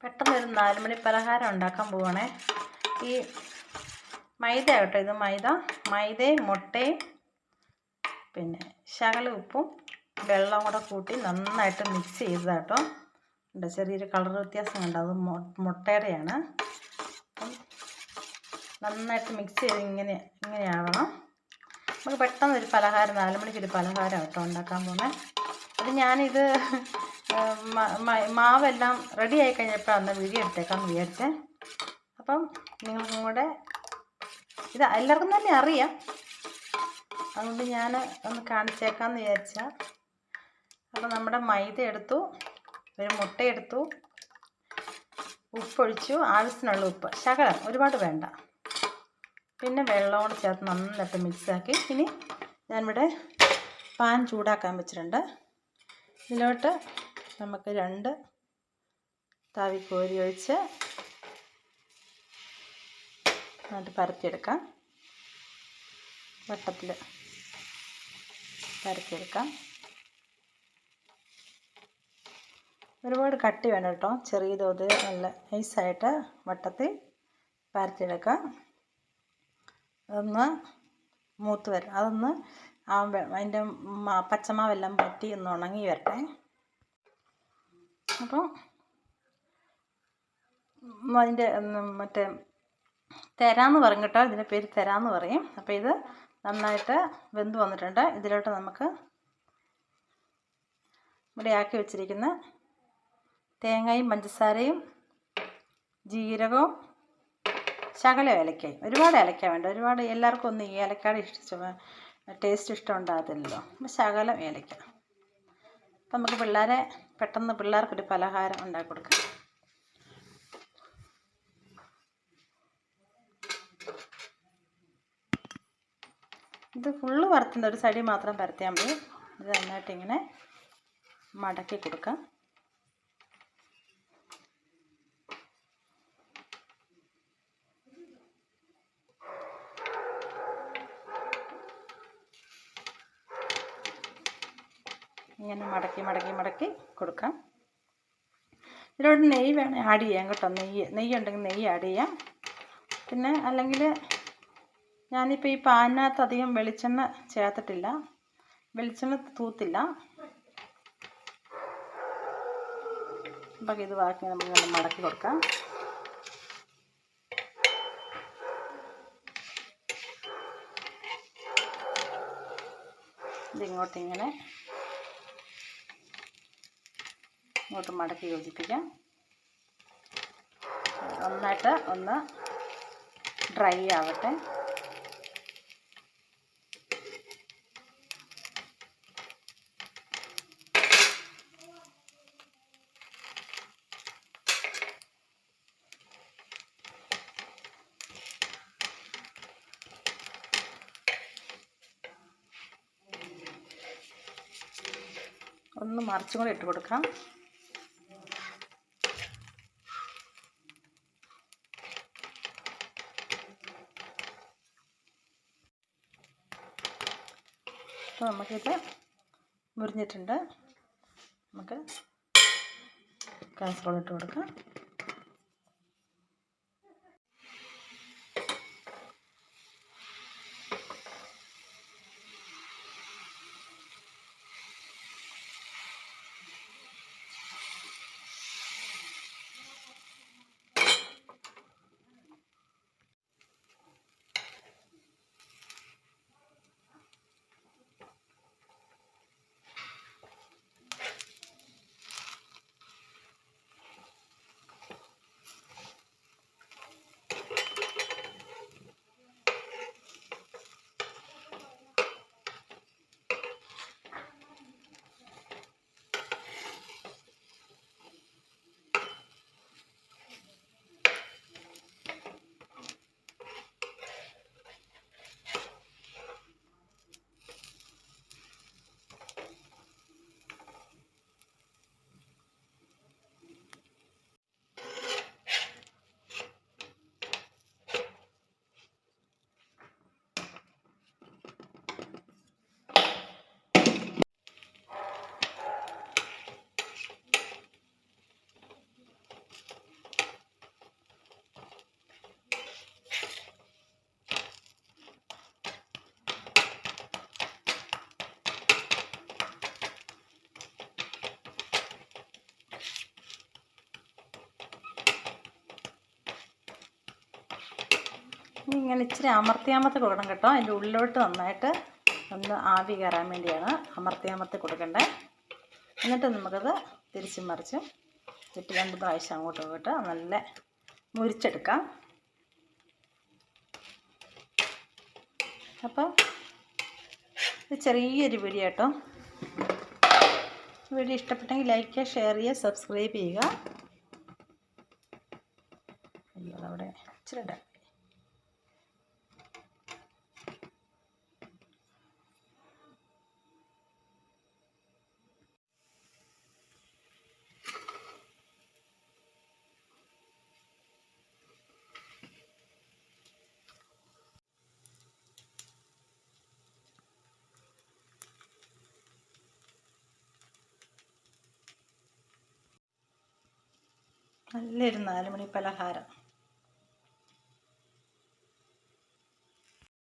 പെട്ടെന്നൊരു 4 മണി പലഹാരം ഉണ്ടാക്കാൻ പോവാണേ. ഈ മൈദ കേട്ടോ, ഇത് മൈദയും മുട്ടയും പിന്നെ ശകലം ഉപ്പും വെള്ളം കൂടെ കൂട്ടി നന്നായിട്ട് മിക്സ് ചെയ്തതാട്ടോ. ഉണ്ട് ചെറിയൊരു കളർ വ്യത്യാസം കണ്ടോ, അത് മുട്ടയുടെയാണ്. നന്നായിട്ട് മിക്സ് ചെയ്ത് ഇങ്ങനെയാവണം. നമുക്ക് പെട്ടെന്നൊരു പലഹാരം 4 മണിക്കൊരു പലഹാരം കേട്ടോ ഉണ്ടാക്കാൻ പോകുന്നത്. അത് ഞാനിത് മാവെല്ലാം റെഡി ആയി കഴിഞ്ഞപ്പോൾ അന്ന് വീഡിയോ എടുത്തേക്കാമെന്ന് വിചാരിച്ചേ. അപ്പം നിങ്ങൾക്കും കൂടെ ഇത് എല്ലാവർക്കും തന്നെ അറിയാം, അതുകൊണ്ട് ഞാൻ ഒന്ന് കാണിച്ചേക്കാമെന്ന് വിചാരിച്ചാൽ. അപ്പോൾ നമ്മുടെ മൈദ എടുത്തു, ഒരു മുട്ട എടുത്തു, ഉപ്പൊഴിച്ചു, ആവശ്യത്തിനുള്ള ഉപ്പ് ശകലം, ഒരുപാട് വേണ്ട, പിന്നെ വെള്ളം കൂടെ ചേർത്ത് നന്നായിട്ട് മിക്സാക്കി. ഇനി ഞാനിവിടെ പാൻ ചൂടാക്കാൻ വെച്ചിട്ടുണ്ട്. ഇതിലോട്ട് നമുക്ക് 2 തവി കോരി ഒഴിച്ച് എന്നിട്ട് പരത്തിയെടുക്കാം. വട്ടത്തിൽ പരത്തിയെടുക്കാം. ഒരുപാട് കട്ടി വേണം കേട്ടോ, ചെറിയ തോതിൽ നല്ല നൈസായിട്ട് വട്ടത്തിൽ പരത്തിയെടുക്കാം. അതൊന്ന് മൂത്ത് വരും, അതൊന്ന് അതിൻ്റെ പച്ചമാവെല്ലാം പറ്റി ഒന്ന് ഉണങ്ങി വരട്ടെ. അപ്പോൾ അതിൻ്റെ മറ്റേ തെരാന്ന് പറയും കേട്ടോ, ഇതിൻ്റെ പേര് തെരാന്ന് പറയും. അപ്പോൾ ഇത് നന്നായിട്ട് വെന്ത് വന്നിട്ടുണ്ട്. ഇതിലോട്ട് നമുക്ക് ഇവിടെ ആക്കി വെച്ചിരിക്കുന്ന തേങ്ങയും പഞ്ചസാരയും ജീരകവും ശകലം ഏലക്കായും, ഒരുപാട് ഏലക്ക വേണ്ട, ഒരുപാട് എല്ലാവർക്കും ഒന്നും ഈ ഏലക്കയുടെ ടേസ്റ്റ് ഇഷ്ടം ഉണ്ടാകത്തില്ലല്ലോ. അപ്പം ശകലം ഏലക്ക. അപ്പം നമുക്ക് പെട്ടെന്ന് പിള്ളേർക്കൊരു പലഹാരം ഉണ്ടാക്കി കൊടുക്കാം. ഇത് ഫുള്ള് വറുത്തുണ്ട്, ഒരു സൈഡിൽ മാത്രം പരത്തിയാൽ മതി. ഇത് നന്നായിട്ട് ഇങ്ങനെ മടക്കി കൊടുക്കാം. ഇങ്ങനെ മടക്കി കൊടുക്കാം. ഇതിലോട്ട് നെയ്യ് വേണേൽ ആഡ് ചെയ്യാം കേട്ടോ, നെയ്യ് ഉണ്ടെങ്കിൽ നെയ്യ് ആഡ് ചെയ്യാം. പിന്നെ അല്ലെങ്കിൽ ഞാനിപ്പോൾ ഈ പാനിനകത്ത് അധികം വെളിച്ചെണ്ണ ചേർത്തിട്ടില്ല, വെളിച്ചെണ്ണ തൂത്തില്ല. അപ്പം ഇത് ബാക്കി നമുക്ക് മടക്കി കൊടുക്കാം. ഇതിങ്ങോട്ട് ഇങ്ങോട്ട് മടക്കി യോജിപ്പിക്കാം. നന്നായിട്ട് ഒന്ന് ഡ്രൈ ആവട്ടെ. ഒന്ന് മറിച്ചും കൂടെ ഇട്ട് കൊടുക്കാം. അപ്പോൾ നമുക്കിത് മുരിഞ്ഞിട്ടുണ്ട്. നമുക്ക് കാസറോൾ ഇട്ട് കൊടുക്കാം. ഇനി ഇങ്ങനെ ഇച്ചിരി അമർത്തി കൊടുക്കണം കേട്ടോ. അതിൻ്റെ ഉള്ളിലോട്ട് നന്നായിട്ട് ഒന്ന് ആവി കയറാൻ വേണ്ടിയാണ് അമർത്തി കൊടുക്കണ്ടേ. എന്നിട്ട് നമുക്കത് തിരിച്ചും മറിച്ചും ഇട്ട് 2 പ്രാവശ്യം അങ്ങോട്ടും ഇങ്ങോട്ട് നല്ല മുരിച്ചെടുക്കാം. അപ്പം ചെറിയൊരു വീഡിയോ കേട്ടോ. വീഡിയോ ഇഷ്ടപ്പെട്ടെങ്കിൽ ലൈക്ക് ചെയ്യുക, ഷെയർ ചെയ്യുക, സബ്സ്ക്രൈബ് ചെയ്യുക. അയ്യോ അതവിടെ ഇച്ചിരി ഇടാം. നല്ലൊരു 4 മണി പലഹാരം.